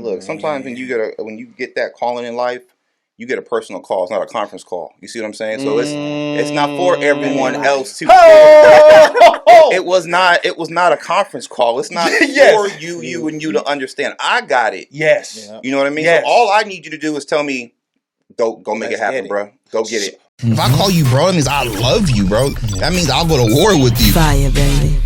Man, look, sometimes when you get that calling in life, you get a personal call. It's not a conference call. You see what I'm saying? So it's not for everyone else to it was not a conference call. It's not for you to understand. I got it. Yes. Yeah. You know what I mean? Yes. So all I need you to do is tell me, go make it happen, bro. Go get it. If I call you bro, that means I love you, bro. That means I'll go to war with you. Fire, baby.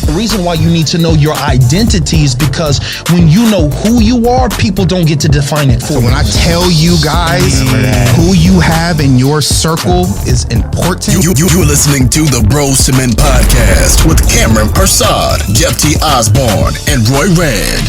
The reason why you need to know your identity is because when you know who you are, people don't get to define it for you. So when I tell you guys who you have in your circle is important. You're listening to the Bros to Men podcast with Cameron Persad, Jeff T. Osborne, and Roy Rand.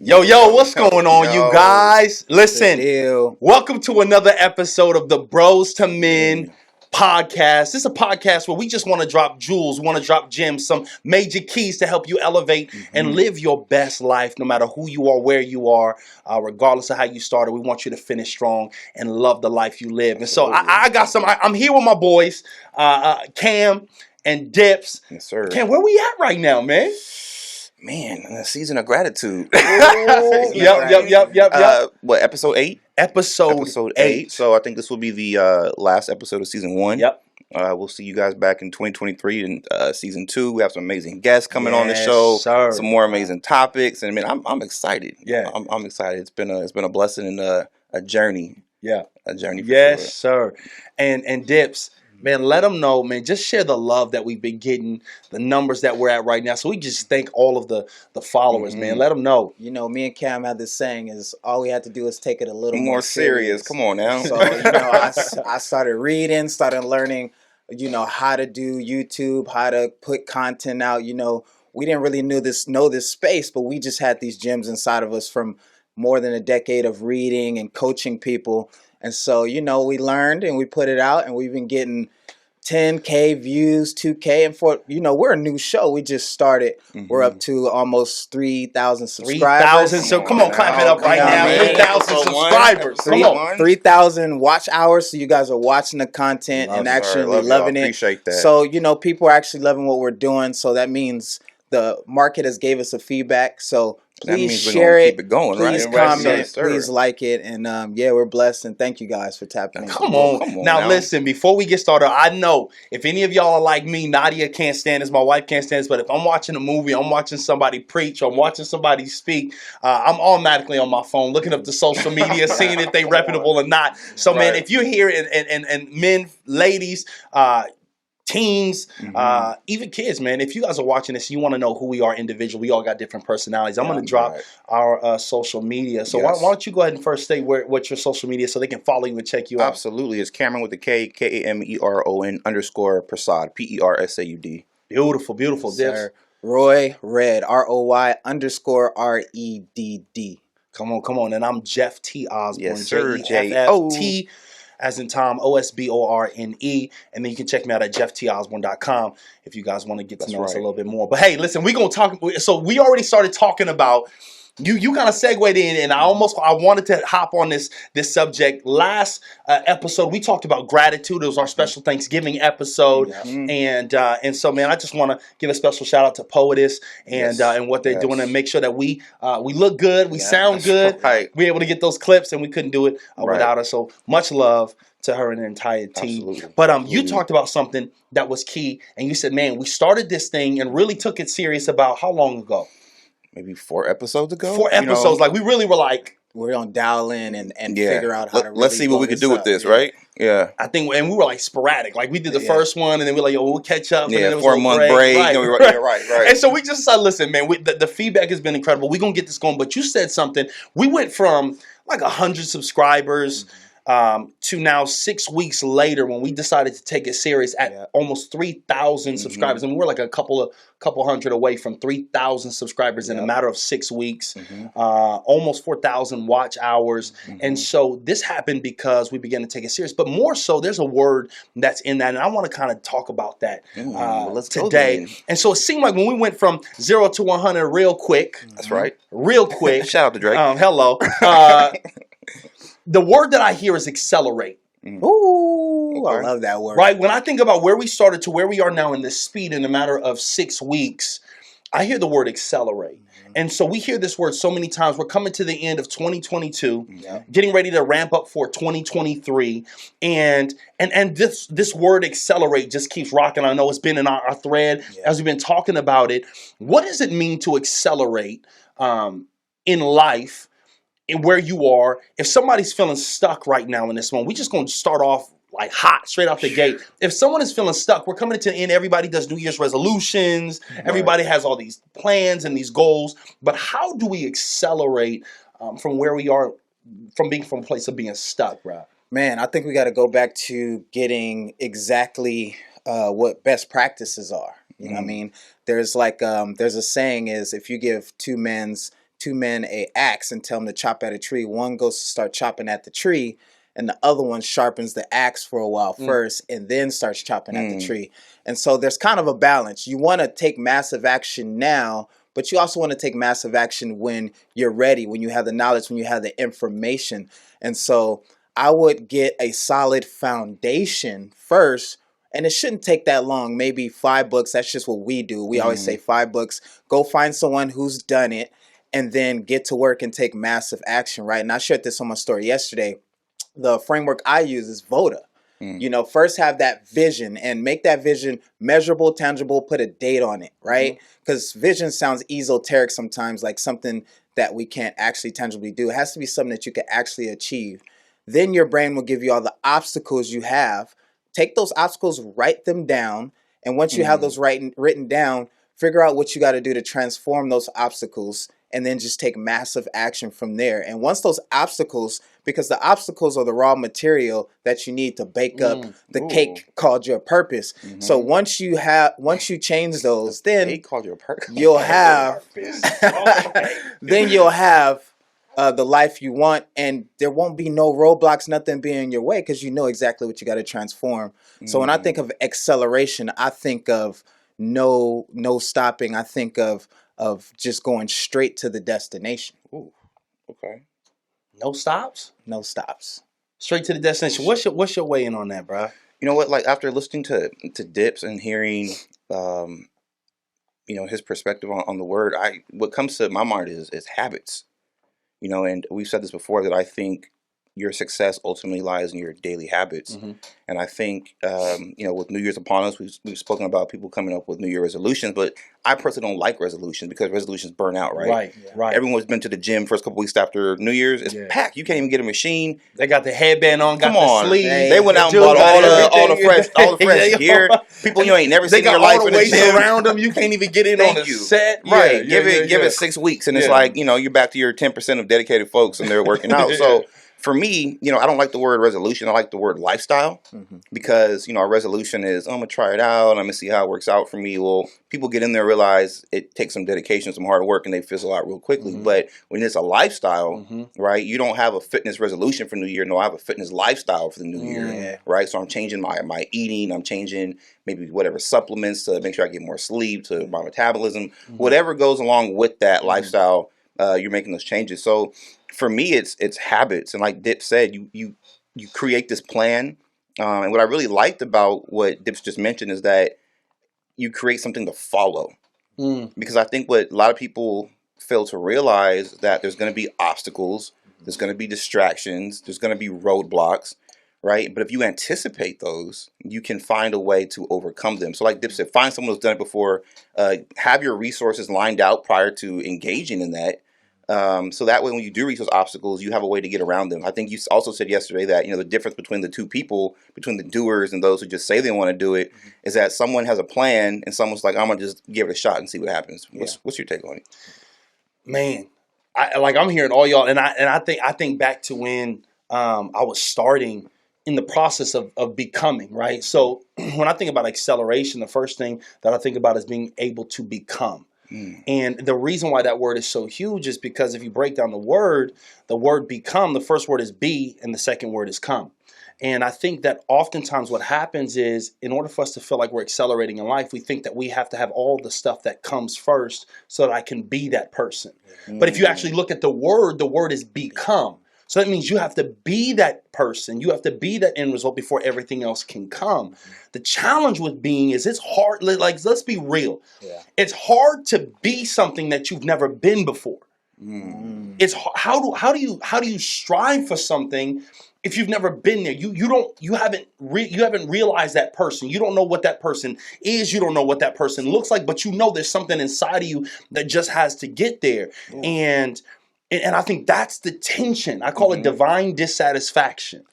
Yo, what's going on, you guys? Listen, welcome to another episode of the Bros to Men podcast. This is a podcast where we just want to drop jewels, want to drop gems, some major keys to help you elevate and live your best life, no matter who you are, where you are, regardless of how you started. We want you to finish strong and love the life you live. And so I got some. I'm here with my boys, Cam and Dips. Yes, sir. Cam, where we at right now, man? Man, a season of gratitude. Yep. What, episode 8? Episode 8. So I think this will be the last episode of season 1. Yep. We'll see you guys back in 2023 in season 2. We have some amazing guests coming on the show. Sir. Some more amazing topics, and man, I'm excited. Yeah, I'm excited. It's been a blessing and a journey. Yeah, a journey. Yes, sir. And Dips. Man, let them know, man. Just share the love that we've been getting, the numbers that we're at right now. So we just thank all of the followers, man. Let them know. You know, me and Cam had this saying is all we had to do is take it a little more serious. Come on now. So, I started reading, started learning, how to do YouTube, how to put content out. We didn't really know this space, but we just had these gems inside of us from more than a decade of reading and coaching people. And so, we learned and we put it out, and we've been getting 10K views, 2K. And for, we're a new show. We just started. We're up to almost 3,000 subscribers. 3,000. So come on, clap it up right now. 3,000 subscribers. Come on. 3,000 watch hours. So you guys are watching the content and actually loving it. Appreciate that. So, people are actually loving what we're doing. So that means the market has gave us a feedback. So please share it. Keep it going, please right? comment. Please like it. And we're blessed. And thank you guys for tapping in. Come on. Now, listen, before we get started, I know if any of y'all are like me, Nadia can't stand this. My wife can't stand this. But if I'm watching a movie, I'm watching somebody preach, or I'm watching somebody speak, I'm automatically on my phone looking up the social media, seeing if they reputable or not. So, man, if you're here and men, ladies, teens, even kids, man, if you guys are watching this, you want to know who we are individually. We all got different personalities. I'm going to drop our social media. So why don't you go ahead and first state what's your social media so they can follow you and check you out? Absolutely. It's Cameron with the K, Kameron _ Persad, Persaud. Beautiful. Yes, Roy Red, ROY _ REDD. Come on. And I'm Jeff T. Osborne. Yes, sir. JFT as in Tom, OSBORNE. And then you can check me out at jefftosborne.com if you guys want to get to know us a little bit more. But hey, listen, we're going to talk. So we already started talking about, you kind of segued in, and I wanted to hop on this subject. Last episode, we talked about gratitude. It was our special Thanksgiving episode. And so, man, I just want to give a special shout out to Poetess and what they're doing, and make sure that we look good, we sound good. Right. We're able to get those clips, and we couldn't do it without her. So much love to her and the entire team. Absolutely. But you talked about something that was key, and you said, man, we started this thing and really took it serious about how long ago? Maybe 4 episodes ago. 4 episodes. Like, we really were like, we're gonna dial in and figure out how to really let's see what we could do with this, right? Yeah. I think, and we were like sporadic. Like, we did the first one, and then we were like, we'll catch up. And then it was 4-month break. Right. And so we just said, listen, man, the feedback has been incredible. We're going to get this going. But you said something. We went from like 100 subscribers to now 6 weeks later, when we decided to take it serious, at almost 3,000 subscribers. And we're like a couple hundred away from 3,000 subscribers in a matter of 6 weeks, almost 4,000 watch hours. And so this happened because we began to take it serious. But more so, there's a word that's in that, and I want to kind of talk about that today. And so it seemed like when we went from 0 to 100 real quick. That's right. Real quick. Shout out to Drake. Hello. The word that I hear is accelerate. Ooh, I love that word. Right? When I think about where we started to where we are now in this speed in a matter of 6 weeks, I hear the word accelerate. And so we hear this word so many times. We're coming to the end of 2022, getting ready to ramp up for 2023. And this word accelerate just keeps rocking. I know it's been in our thread as we've been talking about it. What does it mean to accelerate in life, in where you are? If somebody's feeling stuck right now in this moment, we just going to start off like hot, straight off the gate. If someone is feeling stuck, we're coming to the end. Everybody does New Year's resolutions. Everybody has all these plans and these goals. But how do we accelerate from where we are, from a place of being stuck, bro? Man, I think we got to go back to getting exactly what best practices are. You know what I mean? There's like there's a saying is, if you give two men a axe and tell them to chop at a tree, one goes to start chopping at the tree, and the other one sharpens the axe for a while first and then starts chopping at the tree. And so there's kind of a balance. You want to take massive action now, but you also want to take massive action when you're ready, when you have the knowledge, when you have the information. And so I would get a solid foundation first. And it shouldn't take that long, maybe 5 books. That's just what we do. We always say 5 books. Go find someone who's done it and then get to work and take massive action, right? And I shared this on my story yesterday. The framework I use is VODA. You know, first have that vision and make that vision measurable, tangible, put a date on it, right? Because vision sounds esoteric sometimes, like something that we can't actually tangibly do. It has to be something that you can actually achieve. Then your brain will give you all the obstacles you have. Take those obstacles, write them down. And once you have those written down, figure out what you got to do to transform those obstacles, and then just take massive action from there. And once those obstacles, because the obstacles are the raw material that you need to bake up the cake called your purpose. So once you change those, then Cake called your purpose. you'll have, then you'll have the life you want, and there won't be no roadblocks, nothing being in your way, because you know exactly what you got to transform. So when I think of acceleration, I think of no stopping. I think of just going straight to the destination. Ooh, okay. No stops? No stops. Straight to the destination. What's your weigh in on that, bro? You know what? Like, after listening to Dips and hearing, his perspective on the word, what comes to my mind is habits. You know, and we've said this before, that I think your success ultimately lies in your daily habits. And I think, with New Year's upon us, we've spoken about people coming up with New Year resolutions, but I personally don't like resolutions because resolutions burn out, right? Right. Everyone's been to the gym first couple weeks after New Year's. It's packed. You can't even get a machine. They got the headband on, got Come on. the sleeves. They went out and bought all the fresh gear. People you ain't never seen in your life in the weights gym. around them. You can't even get in on the set. Right. Give it 6 weeks, and it's like, you're back to your 10% of dedicated folks, and they're working out. So for me, I don't like the word resolution. I like the word lifestyle, because, a resolution is, I'm going to try it out. I'm going to see how it works out for me. Well, people get in there, realize it takes some dedication, some hard work, and they fizzle out real quickly. But when it's a lifestyle, right, you don't have a fitness resolution for New Year. No, I have a fitness lifestyle for the New Year, right? So I'm changing my eating. I'm changing maybe whatever supplements to make sure I get more sleep, to my metabolism. Whatever goes along with that lifestyle, you're making those changes. So for me, it's habits, and like Dip said, you create this plan. And what I really liked about what Dips just mentioned is that you create something to follow. Because I think what a lot of people fail to realize, that there's going to be obstacles, there's going to be distractions, there's going to be roadblocks, right? But if you anticipate those, you can find a way to overcome them. So like Dip said, find someone who's done it before. Have your resources lined out prior to engaging in that. So that way, when you do reach those obstacles, you have a way to get around them. I think you also said yesterday that, the difference between the two people, between the doers and those who just say they want to do it, is that someone has a plan and someone's like, I'm going to just give it a shot and see what happens. What's your take on it? Man, I'm hearing all y'all, and I think back to when I was starting in the process of becoming, right? So when I think about acceleration, the first thing that I think about is being able to become. And the reason why that word is so huge is because if you break down the word become, the first word is be and the second word is come. And I think that oftentimes what happens is, in order for us to feel like we're accelerating in life, we think that we have to have all the stuff that comes first so that I can be that person. But if you actually look at the word is become. So that means you have to be that person. You have to be that end result before everything else can come. The challenge with being is it's hard. Like, let's be real. Yeah. It's hard to be something that you've never been before. It's how do you strive for something if you've never been there? You haven't realized that person. You don't know what that person is. You don't know what that person looks like, but you know there's something inside of you that just has to get there. And I think that's the tension. I call it divine dissatisfaction.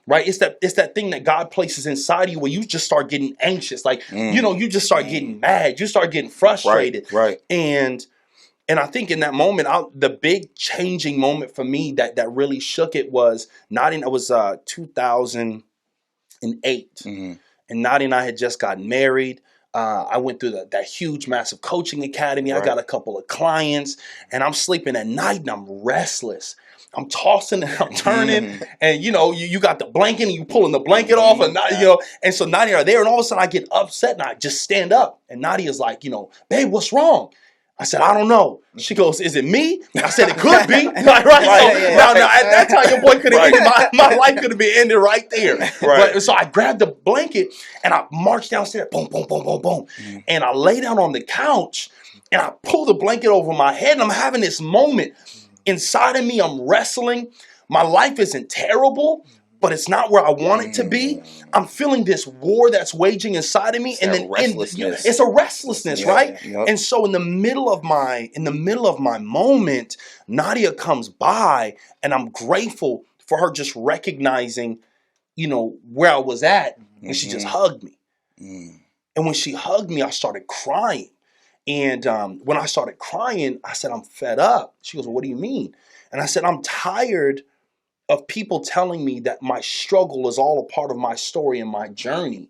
Right? It's that thing that God places inside of you where you just start getting anxious. Like, you just start getting mad. You start getting frustrated. Right. And I think in that moment, the big changing moment for me that really shook it was 2008. And Nadia and I had just gotten married. I went through that huge, massive coaching academy. I got a couple of clients, and I'm sleeping at night, and I'm restless. I'm tossing and I'm turning, and you got the blanket, and you pulling the blanket off, and and so Nadia are there, and all of a sudden I get upset, and I just stand up, and Nadia's like, babe, what's wrong? I said, I don't know. She goes, is it me? I said, it could be. Now, at that time, your boy could have ended, my life could have been ended right there. But, so I grabbed the blanket and I marched downstairs, boom, boom, boom, boom, boom. And I lay down on the couch and I pull the blanket over my head and I'm having this moment. Inside of me, I'm wrestling. My life isn't terrible, but it's not where I want it to be. I'm feeling this war that's waging inside of me, It's and that then restlessness. it's a restlessness, right? Yep. And so in the middle of my moment, Nadia comes by, and I'm grateful for her just recognizing, where I was at, and she just hugged me. And when she hugged me, I started crying. And when I started crying, I said, I'm fed up. She goes, well, what do you mean? And I said, I'm tired of people telling me that my struggle is all a part of my story and my journey.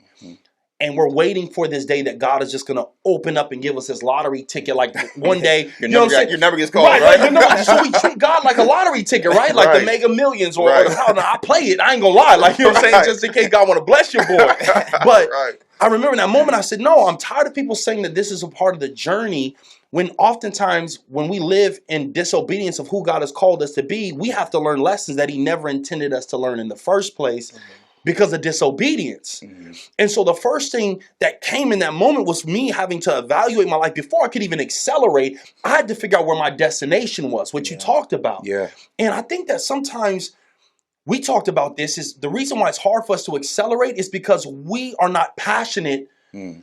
And we're waiting for this day that God is just going to open up and give us his lottery ticket. Like one day, Your number gets called, right? Right? So we treat God like a lottery ticket, right? Like the Mega Millions or the pound. I play it. I ain't going to lie. Like, you know what I'm saying? Just in case God want to bless your boy. But I remember in that moment, I said, no, I'm tired of people saying that this is a part of the journey. When oftentimes when we live in disobedience of who God has called us to be, we have to learn lessons that he never intended us to learn in the first place because of disobedience. And so the first thing that came in that moment was me having to evaluate my life. Before I could even accelerate, I had to figure out where my destination was, what you talked about. Yeah. And I think that sometimes we talked about this is the reason why it's hard for us to accelerate is because we are not passionate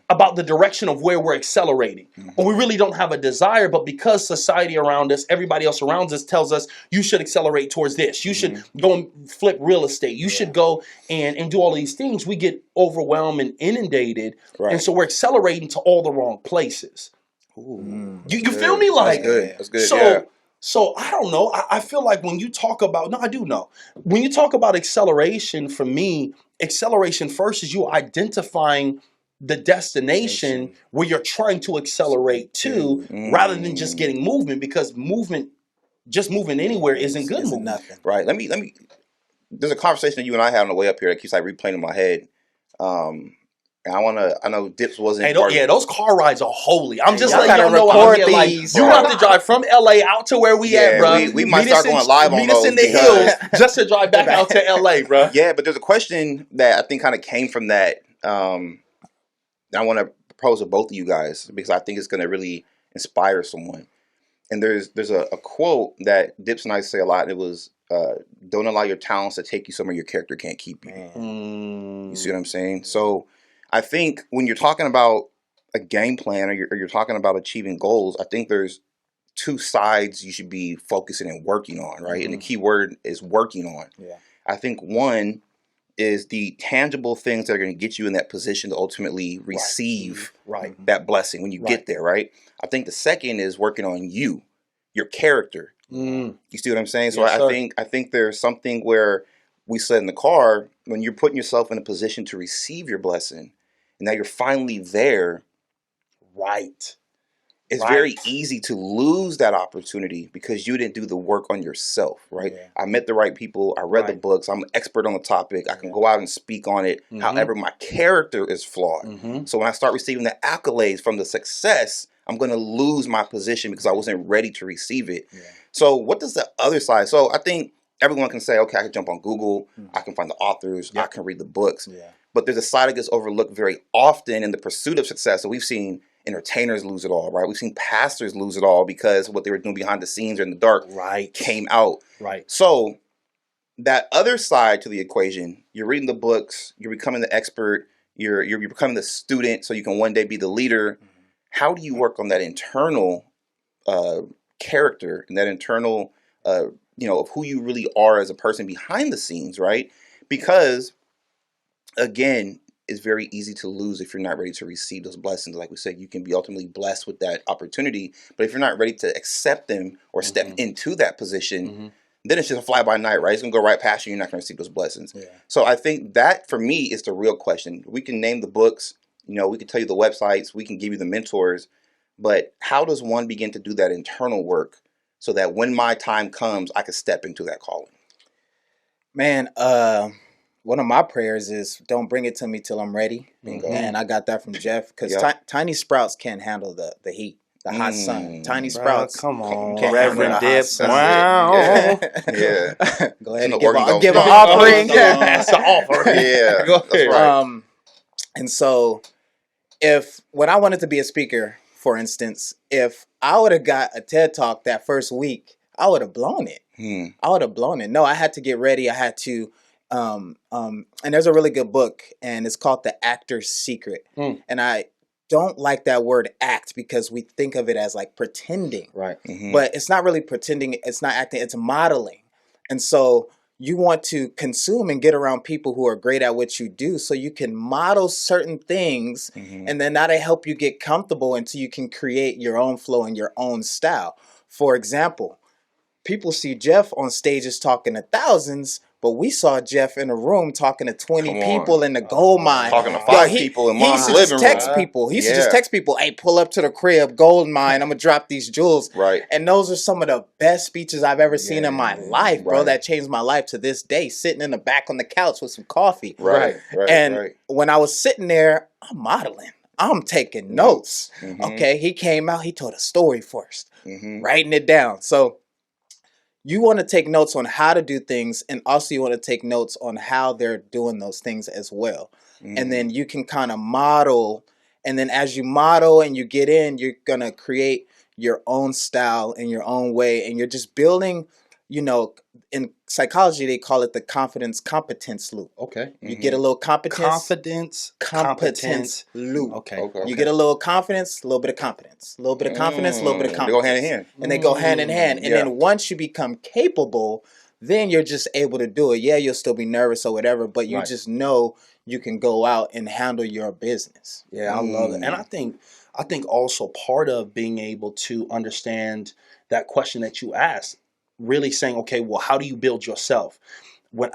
about the direction of where we're accelerating. Or we really don't have a desire, but because society around us, everybody else around us tells us you should accelerate towards this. You should go and flip real estate. You should go and do all these things. We get overwhelmed and inundated. And so we're accelerating to all the wrong places. You feel me? Like, That's good. So I don't know. I feel like when you talk about, I do know. When you talk about acceleration, for me, acceleration first is you identifying the destination where you're trying to accelerate to rather than just getting movement, because just moving anywhere isn't good movement. Nothing. Right. Let me. There's a conversation that you and I had on the way up here that keeps like replaying in my head. And I know Dips wasn't. Hey, those car rides are holy. I'm just y'all letting y'all know gotta out here, like, these. you have to drive from LA out to where we at, bro. We might start going live on Meet us those in the because- hills just to drive back out to LA, bro. Yeah, but there's a question that I think kind of came from that. I want to propose to both of you guys because I think it's going to really inspire someone. And there's a quote that Dips and I say a lot. And it was, don't allow your talents to take you somewhere your character can't keep you. You see what I'm saying? So I think when you're talking about a game plan or you're talking about achieving goals, I think there's two sides you should be focusing and working on, right? And the key word is working on. Yeah. I think one is the tangible things that are going to get you in that position to ultimately receive that blessing when you get there, right? I think the second is working on you, your character. You see what I'm saying? So Yes, I think there's something where we said in the car, when you're putting yourself in a position to receive your blessing, and now you're finally there, it's very easy to lose that opportunity because you didn't do the work on yourself, right? Yeah. I met the right people. I read the books. I'm an expert on the topic. I can go out and speak on it. However, my character is flawed. So when I start receiving the accolades from the success, I'm going to lose my position because I wasn't ready to receive it. Yeah. So what does the other side? So I think everyone can say, okay, I can jump on Google, I can find the authors, I can read the books. Yeah. But there's a side that gets overlooked very often in the pursuit of success. So we've seen entertainers lose it all, right? We've seen pastors lose it all because what they were doing behind the scenes or in the dark came out. Right. So that other side to the equation, you're reading the books, you're becoming the expert, you're becoming the student so you can one day be the leader. How do you work on that internal character and that internal, of who you really are as a person behind the scenes, right? Because, again, it's very easy to lose if you're not ready to receive those blessings. Like we said, you can be ultimately blessed with that opportunity, but if you're not ready to accept them or step into that position, then it's just a fly by night, right? It's gonna go right past you. You're not gonna receive those blessings. Yeah. So I think that for me is the real question. We can name the books, we can tell you the websites, we can give you the mentors, but how does one begin to do that internal work so that when my time comes, I can step into that calling? Man, one of my prayers is don't bring it to me till I'm ready. And I got that from Jeff because tiny sprouts can't handle the heat. The hot sun. Tiny sprouts. Come on, can't Reverend handle the hot Dip. sun. Wow. Yeah. Go ahead and Organ give an goes- offering. That's the offer. Yeah. Go That's ahead. right. And so when I wanted to be a speaker, for instance, if I would have got a TED Talk that first week, I would have blown it. I would have blown it. No, I had to get ready. I had to, and there's a really good book, and it's called The Actor's Secret. And I don't like that word act because we think of it as like pretending. Right. But it's not really pretending. It's not acting. It's modeling. And so you want to consume and get around people who are great at what you do so you can model certain things and then that'll help you get comfortable until you can create your own flow and your own style. For example, people see Jeff on stages talking to thousands, but we saw Jeff in a room talking to 20 people in the gold mine. Talking to 5 people in mom's living room. He used to just text people, hey, pull up to the crib, gold mine, I'm going to drop these jewels. Right. And those are some of the best speeches I've ever seen in my life, bro. That changed my life to this day, sitting in the back on the couch with some coffee. Right. When I was sitting there, I'm modeling. I'm taking notes. Okay, he came out, he told a story first, writing it down. So you want to take notes on how to do things, and also you want to take notes on how they're doing those things as well. And then you can kind of model, and then as you model and you get in, you're going to create your own style in your own way, and you're just building, in psychology, they call it the confidence-competence loop. Okay. You get a little competence. Competence loop. Okay. You get a little confidence, a little bit of competence. A little bit of confidence, a little bit of They competence. go hand in hand. And they go hand in hand. And then once you become capable, then you're just able to do it. Yeah, you'll still be nervous or whatever, but you just know you can go out and handle your business. Yeah, I love it. And I think also part of being able to understand that question that you asked, really saying, okay, well, how do you build yourself?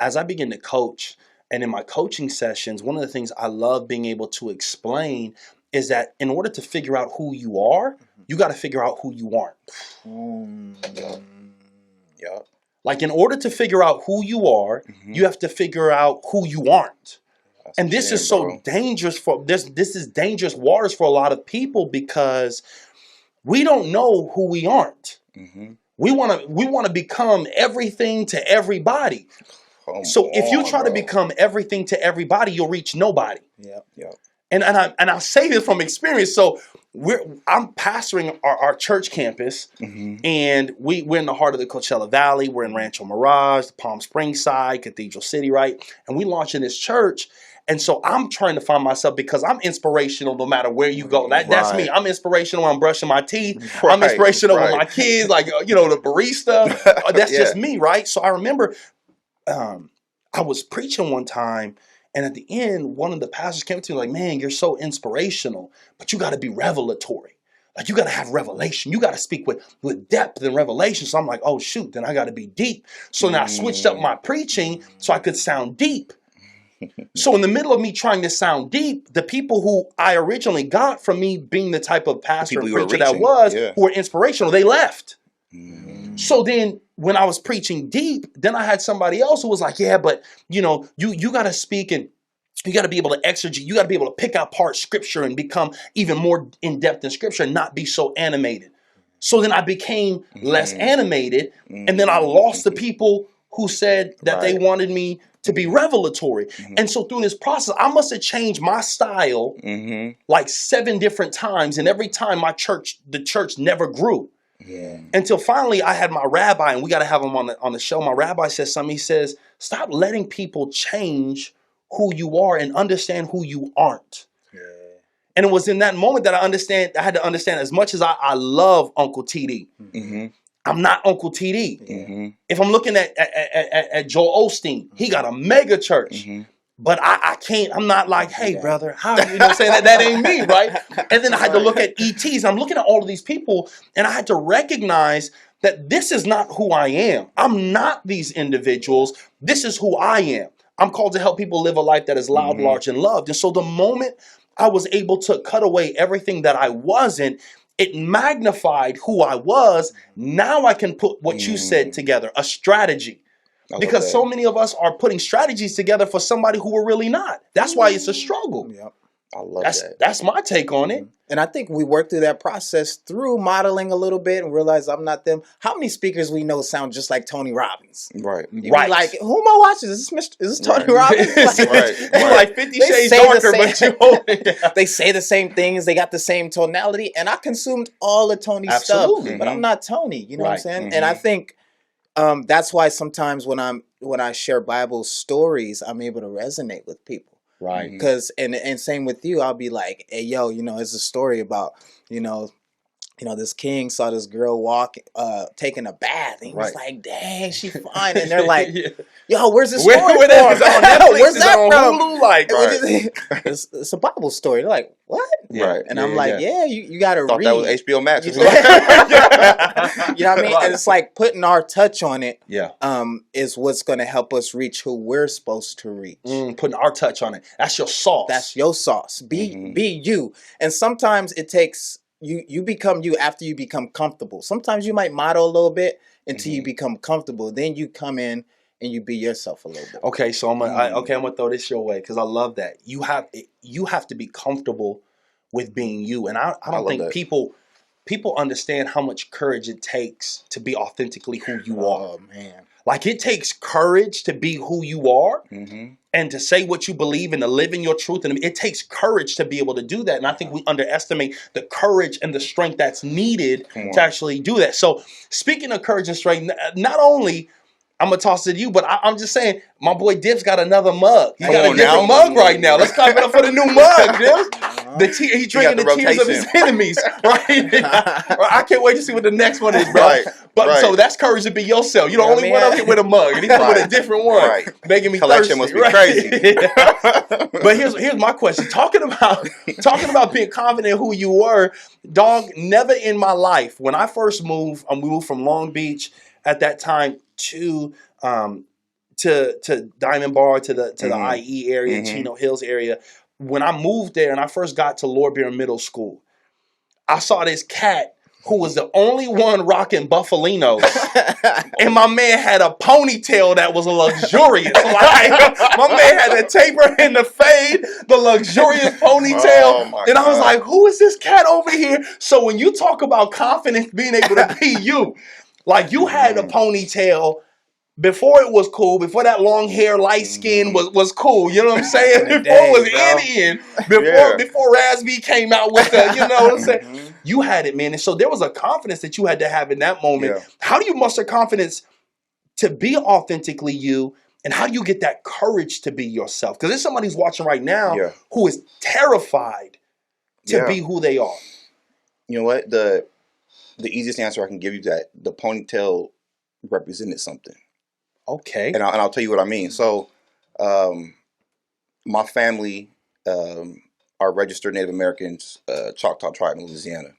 As I begin to coach, and in my coaching sessions, one of the things I love being able to explain is that in order to figure out who you are, you got to figure out who you aren't. Yep. Like in order to figure out who you are, you have to figure out who you aren't. And this is so dangerous this is dangerous waters for a lot of people because we don't know who we aren't. We want to become everything to everybody. So if you try to become everything to everybody, you'll reach nobody. Yep. And I'll say this from experience. So I'm pastoring our church campus, and we're in the heart of the Coachella Valley. We're in Rancho Mirage, the Palm Springs side, Cathedral City, right? And we launching this church. And so I'm trying to find myself because I'm inspirational no matter where you go. That's me. I'm inspirational when I'm brushing my teeth. I'm inspirational with my kids, like, the barista. That's just me, right? So I remember I was preaching one time, and at the end, one of the pastors came to me like, man, you're so inspirational, but you got to be revelatory. Like, you got to have revelation. You got to speak with depth and revelation. So I'm like, oh, shoot, then I got to be deep. So now I switched up my preaching so I could sound deep. So in the middle of me trying to sound deep, the people who I originally got from me being the type of pastor and preacher that was, who were inspirational, they left. So then when I was preaching deep, then I had somebody else who was like, yeah, but you got to speak and you got to be able to exegete. You got to be able to pick out part scripture and become even more in depth in scripture and not be so animated. So then I became less animated, and then I lost the people who said that they wanted me to be revelatory. And so through this process, I must have changed my style like 7 different times. And every time the church never grew. Yeah. Until finally I had my rabbi, and we got to have him on the show. My rabbi says something. He says, stop letting people change who you are and understand who you aren't. Yeah. And it was in that moment that I had to understand, as much as I love Uncle TD, I'm not Uncle TD. If I'm looking at Joel Osteen, he got a mega church. But I can't, I'm not like, hey, brother, how are you? You know what I'm saying? That ain't me, right? And then I had to look at ETs. I'm looking at all of these people, and I had to recognize that this is not who I am. I'm not these individuals. This is who I am. I'm called to help people live a life that is loud, large, and loved. And so the moment I was able to cut away everything that I wasn't, it magnified who I was. Now I can put what you said together, a strategy. Because so many of us are putting strategies together for somebody who we're really not. That's why it's a struggle. Yep. I love that. That's my take on it. And I think we worked through that process through modeling a little bit and realize I'm not them. How many speakers we know sound just like Tony Robbins? Right. You be like, who am I watching? Is this Tony Robbins? You're like 50 Shades Darker, but you hold it. They say the same things. They got the same tonality. And I consumed all of Tony's stuff. But I'm not Tony. You know what I'm saying? And I think that's why sometimes when I share Bible stories, I'm able to resonate with people. Right. Because and same with you, I'll be like, hey, yo, it's a story about, this king saw this girl taking a bath, and he was like, dang, she fine. And they're like, yo, where's this story from? Where's that from? It's a Bible story. They're like, what? Right. And I'm like, you got to read. Thought that was HBO Max. You know what I mean? And it's like putting our touch on it is what's going to help us reach who we're supposed to reach. Putting our touch on it. That's your sauce. That's your sauce. Be you. And sometimes it takes... You become you after you become comfortable. Sometimes you might model a little bit until you become comfortable. Then you come in and you be yourself a little bit. Okay, so I'm gonna throw this your way because I love that. You have to be comfortable with being you, and I don't think people understand how much courage it takes to be authentically who you are. Oh man. Like, it takes courage to be who you are and to say what you believe and to live in your truth. And it takes courage to be able to do that. And I think we underestimate the courage and the strength that's needed to actually do that. So speaking of courage and strength, not only I'm going to toss it to you, but I'm just saying, my boy Dip's got another mug. He's got a different mug right now. Let's clap it up for the new mug, Dip. He's drinking the tears of his enemies. Right? I can't wait to see what the next one is, bro. So that's courage to be yourself. You're the only one up here with a mug. And he's with a different one. Right. Making me collection thirsty. Must be crazy. But here's my question. Talking about being confident in who you were, dog, never in my life. When I first moved, we moved from Long Beach at that time to Diamond Bar, to the IE area, Chino Hills area. When I moved there and I first got to Lord Byron Middle School, I saw this cat who was the only one rocking Buffalinos. And my man had a ponytail that was luxurious. Like, my man had the taper and the fade, the luxurious ponytail. And I was like, who is this cat over here? So when you talk about confidence being able to be you, like, you had a ponytail before it was cool, before that long hair, light skin was cool. You know what I'm saying? Before it was Indian. Before Raz-B came out with the, you know what I'm saying? You had it, man. And so there was a confidence that you had to have in that moment. Yeah. How do you muster confidence to be authentically you? And how do you get that courage to be yourself? Because there's somebody who's watching right now who is terrified to be who they are. You know what? The easiest answer I can give you is that the ponytail represented something. Okay. And I'll tell you what I mean. So, my family are registered Native Americans, Choctaw tribe in Louisiana.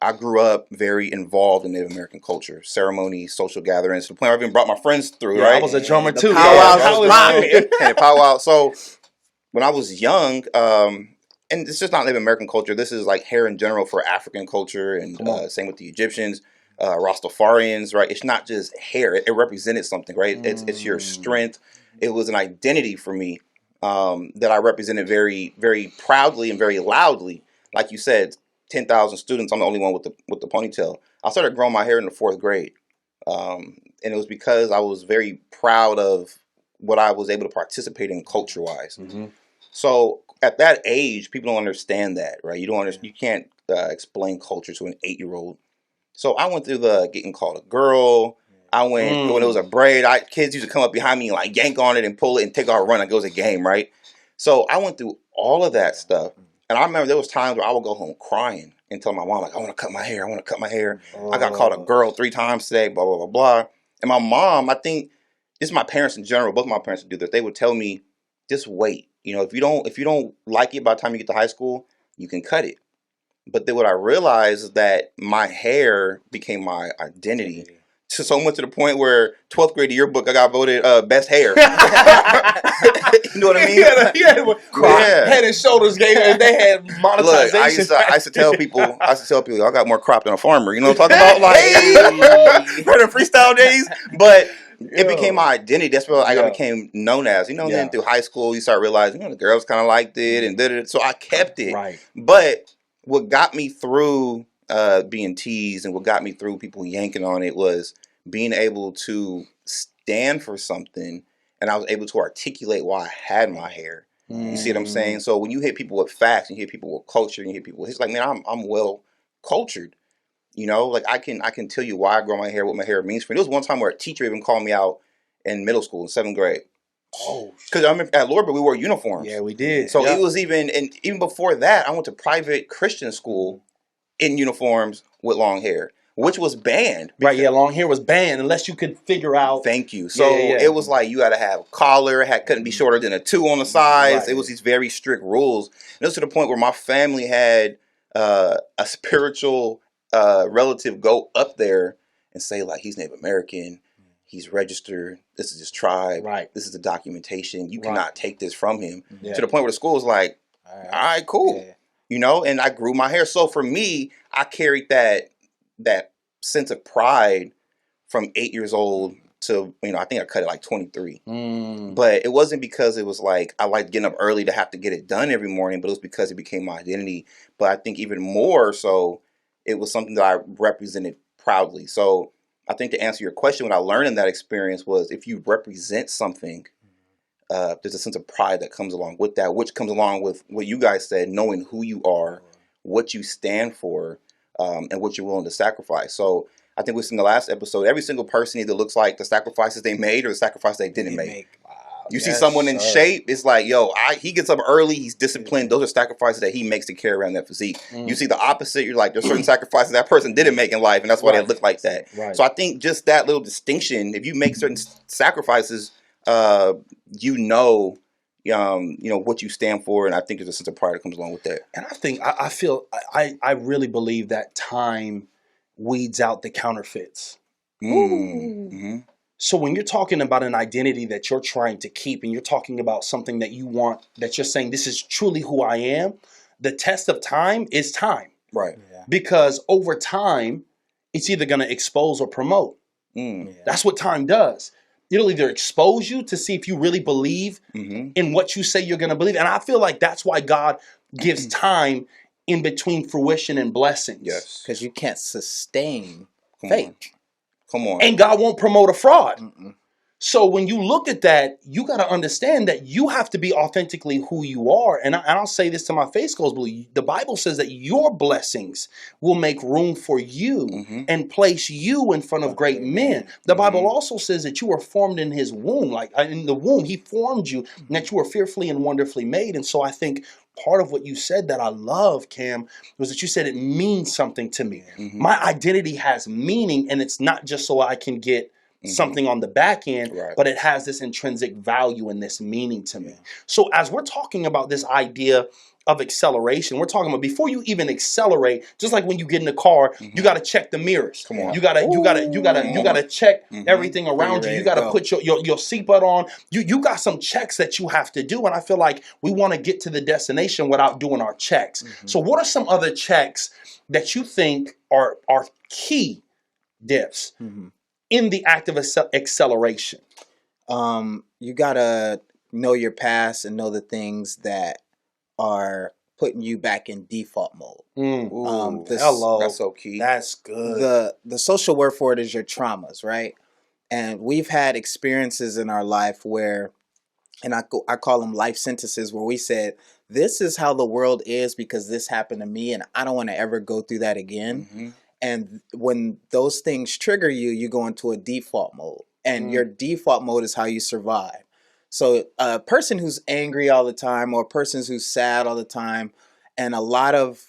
I grew up very involved in Native American culture, ceremonies, social gatherings, to the point where I even brought my friends through, right? I was a drummer too. Powwow. So, when I was young, and it's just not Native American culture, this is like hair in general for African culture, and same with the Egyptians. Rastafarians, right? It's not just hair; it represented something, right? It's your strength. It was an identity for me that I represented very, very proudly and very loudly. Like you said, 10,000 students. I'm the only one with the ponytail. I started growing my hair in the 4th grade. and it was because I was very proud of what I was able to participate in culture wise. Mm-hmm. So at that age, people don't understand that, right? You don't understand. You can't explain culture to an 8-year-old. So I went through the getting called a girl. I went when it was a braid. Kids used to come up behind me and like yank on it and pull it and take off run like it was a game, right? So I went through all of that stuff, and I remember there was times where I would go home crying and tell my mom like, I want to cut my hair. I want to cut my hair. I got called a girl 3 times today. Blah blah blah blah. And my mom, I think this is my parents in general. Both my parents would do this. They would tell me, just wait. You know, if you don't like it by the time you get to high school, you can cut it. But then what I realized is that my hair became my identity. So much to the point where 12th grade yearbook, I got voted best hair. You know what I mean? Yeah. Head and Shoulders game, and they had monetization. Look, I used to tell people, I got more crop than a farmer. You know what I'm talking about? Like, for the freestyle days. But it became my identity. That's what I became known as. You know, then through high school, you start realizing, the girls kind of liked it, and did it. So I kept it. Right. But what got me through being teased and what got me through people yanking on it was being able to stand for something, and I was able to articulate why I had my hair. You see what I'm saying? So when you hit people with facts, and you hit people with culture, and you hit people, it's like, man, I'm well cultured. You know, like I can tell you why I grow my hair, what my hair means for me. There was one time where a teacher even called me out in middle school in 7th grade. Oh, because I remember at Lorber we wore uniforms. Yeah, we did. So it was even before that, I went to private Christian school in uniforms with long hair, which was banned. Right, yeah, long hair was banned unless you could figure out. Thank you. So it was like you had to have a collar, couldn't be shorter than a 2 on the sides. Right. It was these very strict rules. And it was to the point where my family had a spiritual relative go up there and say, like, he's Native American, he's registered, this is his tribe, right, this is the documentation, you cannot take this from him. Yeah. To the point where the school was like, all right, cool. Yeah. You know, and I grew my hair. So for me, I carried that sense of pride from 8 years old to, I think I cut it like 23. But it wasn't because it was like I liked getting up early to have to get it done every morning, but it was because it became my identity. But I think even more so, it was something that I represented proudly. So I think to answer your question, what I learned in that experience was if you represent something, there's a sense of pride that comes along with that, which comes along with what you guys said, knowing who you are, what you stand for, and what you're willing to sacrifice. So I think we said in the last episode, every single person either looks like the sacrifices they made or the sacrifice they didn't make. Wow. You see someone in shape, it's like, he gets up early, he's disciplined. Those are sacrifices that he makes to carry around that physique. You see the opposite, you're like, there's certain sacaprices that person didn't make in life, and that's why they look like that. Right. So I think just that little distinction, if you make certain sacrifices, you know what you stand for, and I think there's a sense of pride that comes along with that. And I really believe that time weeds out the counterfeits. Mm-hmm. So when you're talking about an identity that you're trying to keep, and you're talking about something that you want, that you're saying this is truly who I am, the test of time is time. Right. Yeah. Because over time, it's either going to expose or promote. That's what time does. It'll either expose you to see if you really believe in what you say you're going to believe. And I feel like that's why God gives time in between fruition and blessings. Yes. Because you can't sustain faith. Come on. And God won't promote a fraud. So when you look at that, you got to understand that you have to be authentically who you are. And I'll say this till my face goes blue. The Bible says that your blessings will make room for you and place you in front of great men. The Bible also says that you were formed in his womb. Like in the womb, he formed you, and that you were fearfully and wonderfully made. And so I think part of what you said that I love, Cam, was that you said it means something to me. My identity has meaning, and it's not just so I can get something on the back end, but it has this intrinsic value and this meaning to me. So as we're talking about this idea of acceleration, we're talking about before you even accelerate, just like when you get in the car, you got to check the mirrors. Come on. You got to check everything around you. You got to put your seatbelt on. You got some checks that you have to do, and I feel like we want to get to the destination without doing our checks. So what are some other checks that you think are key diffs in the act of acceleration? You gotta know your past and know the things that are putting you back in default mode. Hello, that's so key. That's good. The social word for it is your traumas, right? And we've had experiences in our life where, and I call them life sentences, where we said, this is how the world is because this happened to me and I don't want to ever go through that again. Mm-hmm. And when those things trigger you, you go into a default mode. And your default mode is how you survive. So a person who's angry all the time, or a person who's sad all the time, and a lot of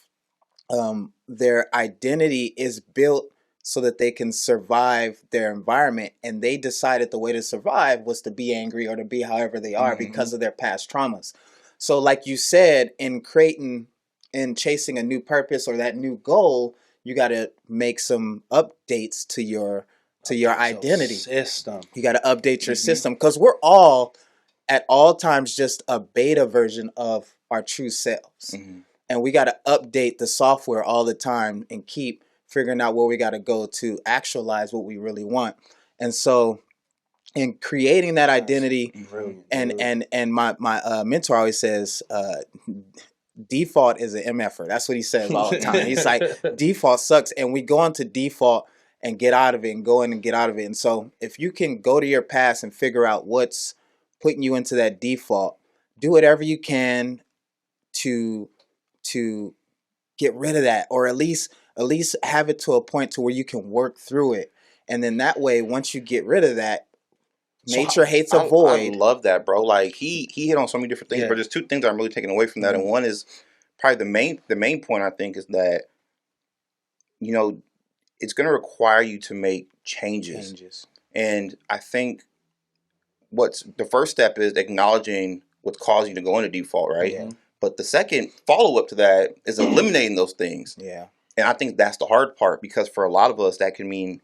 their identity is built so that they can survive their environment, and they decided the way to survive was to be angry or to be however they are because of their past traumas. So like you said, in creating and chasing a new purpose or that new goal, you got to make some updates to your identity system. You got to update your system, because we're all at all times just a beta version of our true selves. And we got to update the software all the time and keep figuring out where we got to go to actualize what we really want. And so in creating that identity, and my mentor always says, default is an MFer. That's what he says all the time. He's like, default sucks. And we go into default and get out of it, and go in and get out of it. And so if you can go to your past and figure out what's putting you into that default, do whatever you can to get rid of that, or at least have it to a point to where you can work through it. And then that way, once you get rid of that, nature hates a void. I love that, bro. Like he hit on so many different things, but there's two things I'm really taking away from that. And one is probably the main point, I think, is that, you know, it's going to require you to make changes. And I think what's the first step is acknowledging what's causing you to go into default, right? Yeah. But the second follow-up to that is eliminating those things. Yeah. And I think that's the hard part, because for a lot of us, that can mean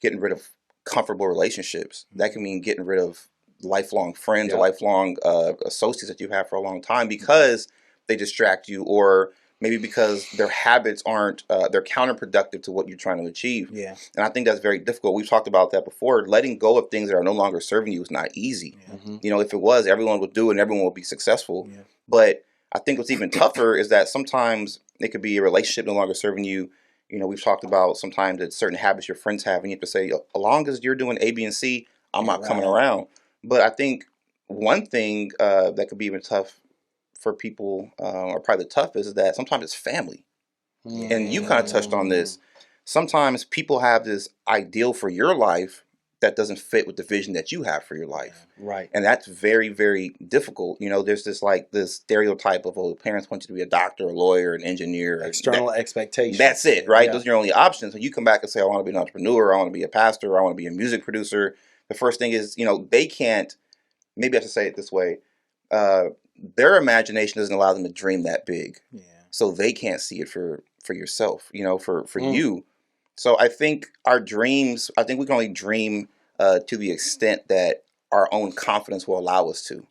getting rid of comfortable relationships. That can mean getting rid of lifelong friends or lifelong associates that you have for a long time, because they distract you, or maybe because their habits aren't, they're counterproductive to what you're trying to achieve. Yeah. And I think that's very difficult. We've talked about that before. Letting go of things that are no longer serving you is not easy. You know, if it was, everyone would do it and everyone would be successful. But I think what's even tougher is that sometimes it could be a relationship no longer serving you. You know, we've talked about sometimes that certain habits your friends have, and you have to say, as long as you're doing A, B, and C, I'm not coming around. But I think one thing that could be even tough for people, or probably the toughest, is that sometimes it's family. And you kind of touched on this. Sometimes people have this ideal for your life that doesn't fit with the vision that you have for your life. Right. And that's very, very difficult. You know, there's this stereotype of, oh, parents want you to be a doctor, a lawyer, an engineer. External expectations. That's it, right? Those are your only options. So you come back and say, I want to be an entrepreneur, I want to be a pastor, I want to be a music producer. The first thing is, you know, they can't, maybe I have to say it this way, their imagination doesn't allow them to dream that big. So they can't see it for yourself, you know, for you. So I think our dreams, I think we can only dream to the extent that our own confidence will allow us to.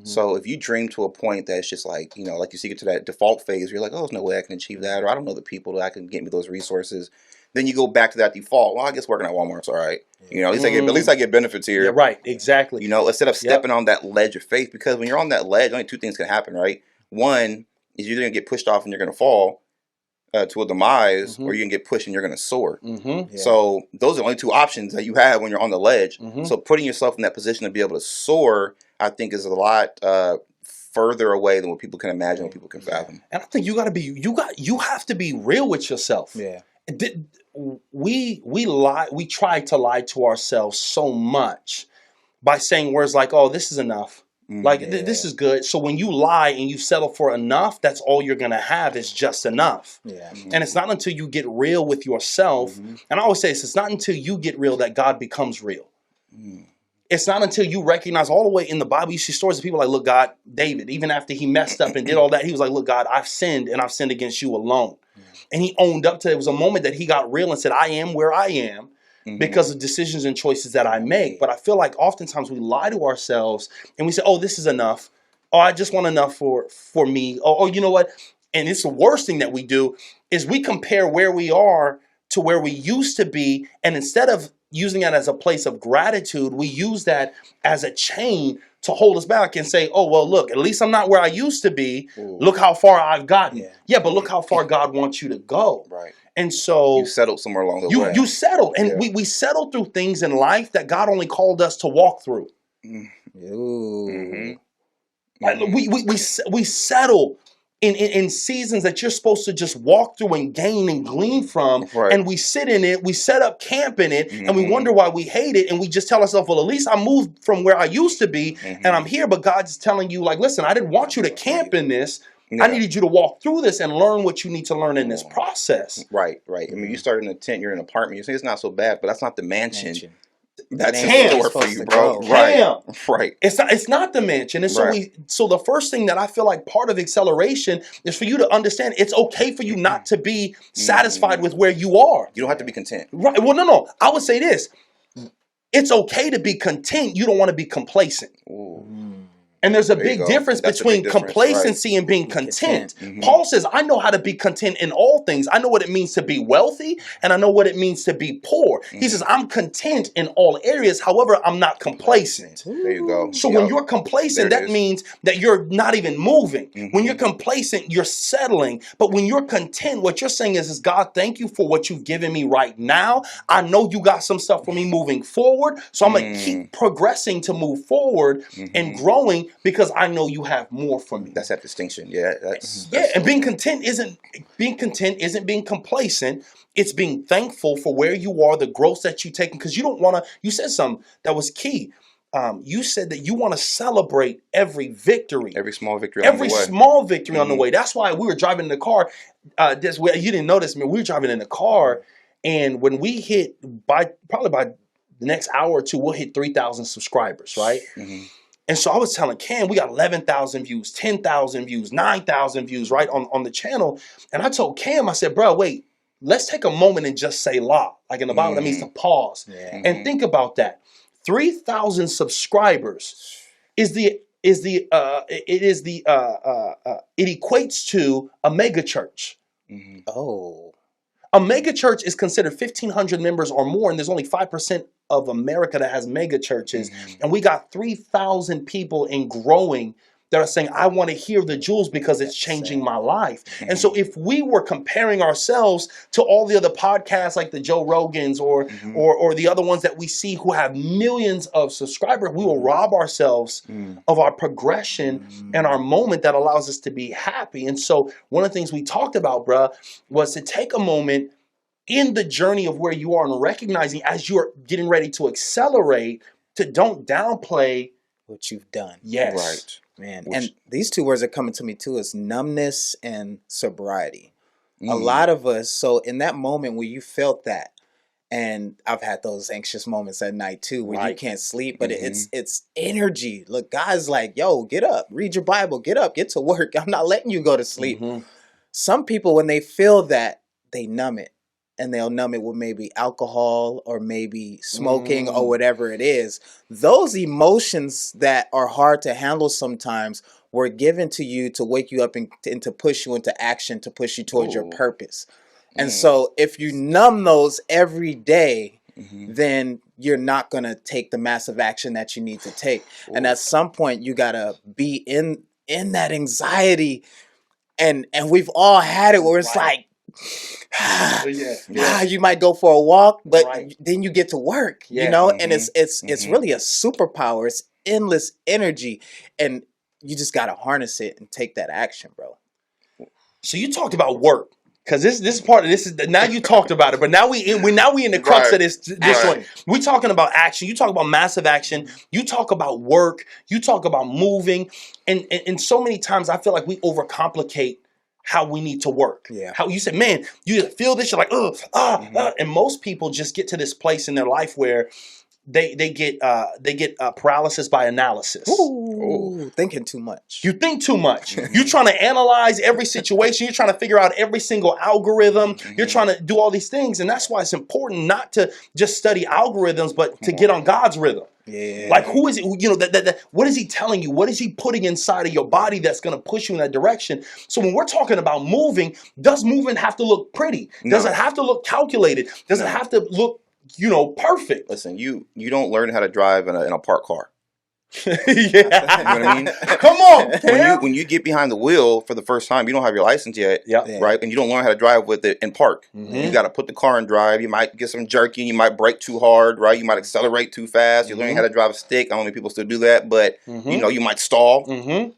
So if you dream to a point that's just like, you know, like you see, get to that default phase, you're like, oh, there's no way I can achieve that, or I don't know the people that can get me those resources. Then you go back to that default. Well, I guess working at Walmart's all right. You know, at least I get benefits here. Yeah, right, exactly. You know, instead of stepping on that ledge of faith, because when you're on that ledge, only two things can happen, right? One is you're going to get pushed off and you're going to fall to a demise, or you can get pushed and you're going to soar. So those are the only two options that you have when you're on the ledge. So putting yourself in that position to be able to soar, I think, is a lot further away than what people can imagine, what people can fathom. And I think you have to be real with yourself. We try to lie to ourselves so much by saying words like, oh, this is enough. This is good. So when you lie and you settle for enough, that's all you're going to have is just enough. And it's not until you get real with yourself. And I always say this, it's not until you get real that God becomes real. It's not until you recognize, all the way in the Bible, you see stories of people like, look, God, David, even after he messed up and did all that, he was like, look, God, I've sinned, and I've sinned against you alone. And he owned up to it. It was a moment that he got real and said, I am where I am because of decisions and choices that I make. But I feel like oftentimes we lie to ourselves and we say, oh, this is enough. Oh, I just want enough for me. Oh, you know what? And it's the worst thing that we do is we compare where we are to where we used to be. And instead of using that as a place of gratitude, we use that as a chain to hold us back and say, oh, well, look, at least I'm not where I used to be. Look how far I've gotten. Yeah, but look how far God wants you to go. And so You settled somewhere along the way. you settle, and Yeah. we settle through things in life that God only called us to walk through. Ooh. Mhm. Like, we settle in seasons that you're supposed to just walk through and gain and glean from, Right. and we sit in it, we set up camp in it, and we Mhm. wonder why we hate it, and we just tell ourselves, well, at least I moved from where I used to be, and I'm here, but God's telling you, like, listen, I didn't want you to camp in this. Yeah. I needed you to walk through this and learn what you need to learn in this process. Right. I mean, you started in a tent, you're in an apartment. You say it's not so bad, but that's not the mansion. That's The in mansion store is for supposed you, to bro. grow. Right. Cam. Right. It's not the mansion. And so Right. so the first thing that I feel like part of acceleration is for you to understand it's okay for you not to be satisfied with where you are. You don't have to be content. Right. Well, no. I would say this. It's okay to be content. You don't want to be complacent. Ooh. And there's a There you big go. difference That's a between big difference, complacency and being content. Mhm. Paul says, I know how to be content in all things. I know what it means to be wealthy, and I know what it means to be poor. He says, I'm content in all areas. However, I'm not complacent. There you go. So when Yup. you're complacent, There it that is. means that you're not even moving. Mhm. When you're complacent, you're settling. But when you're content, what you're saying is God, thank you for what you've given me right now. I know you got some stuff for me moving forward. So I'm going to keep progressing to move forward and growing because I know you have more for me. That's that distinction. Yeah. That's And being content isn't being complacent. It's being thankful for where you are, the growth that you've taken. Because you don't want to. You said something that was key. You said that you want to celebrate every victory, every small victory on every the way. small victory on the way. That's why we were driving in the car. You didn't notice me. We were driving in the car, and when we hit probably by the next hour or two, we'll hit 3,000 subscribers, right? Mhm. And so I was telling Cam, we got 11,000 views, 10,000 views, 9,000 views, right, on the channel. And I told Cam, I said, bro, wait, let's take a moment and just say la. Like in the Bible, that means to pause. Yeah. And think about that. 3,000 subscribers it equates to a mega church. Oh. A mega church is considered 1,500 members or more, and there's only 5% of America that has mega churches. And we got 3,000 people and growing that are saying, I want to hear the jewels because it's changing my life. And so if we were comparing ourselves to all the other podcasts like the Joe Rogans or the other ones that we see who have millions of subscribers, we will rob ourselves of our progression and our moment that allows us to be happy. And so one of the things we talked about, bruh, was to take a moment in the journey of where you are and recognizing as you're getting ready to accelerate, to don't downplay What you've done. yes. Right. Man. Which- And these two words are coming to me too is numbness and sobriety. A lot of us, so in that moment where you felt that, and I've had those anxious moments at night too, where you Right. can't sleep, but it's energy. Look, God's like, yo, get up, read your Bible, get up, get to work. I'm not letting you go to sleep. Some people, when they feel that, they numb it. And they'll numb it with maybe alcohol or maybe smoking or whatever it is. Those emotions that are hard to handle sometimes were given to you to wake you up and to push you into action, to push you towards your purpose. And so if you numb those every day, then you're not going to take the massive action that you need to take. And at some point you got to be in that anxiety. And we've all had it where it's like, you might go for a walk, but then you get to work, you know, and it's really a superpower. It's endless energy, and you just got to harness it and take that action, bro. So you talked about work. Because this part of this is now you talked about it, but now we in the crux of this joint. We talking about action. You talk about massive action. You talk about work. You talk about moving, and so many times I feel like we overcomplicate how we need to work. Yeah. How you said, man, you feel this, you're like, and most people just get to this place in their life where they get paralysis by analysis. Ooh, thinking too much. You think too much. You're trying to analyze every situation. You're trying to figure out every single algorithm. You're trying to do all these things. And that's why it's important not to just study algorithms, but to get on God's rhythm. Yeah. Like, who is it? You know, what is he telling you? What is he putting inside of your body that's going to push you in that direction? So when we're talking about moving, does movement have to look pretty? Does it have to look calculated? Does it have to look, perfect? Listen, you don't learn how to drive in a parked car. Yeah. You know what I mean? Come on, Cam. When you get behind the wheel for the first time, you don't have your license yet, Yep. Yeah. right? And you don't learn how to drive with it in park. You got to put the car in drive. You might get some jerking. You might brake too hard, right? You might accelerate too fast. You're learning how to drive a stick. I don't know if people still do that, but you know, you might stall.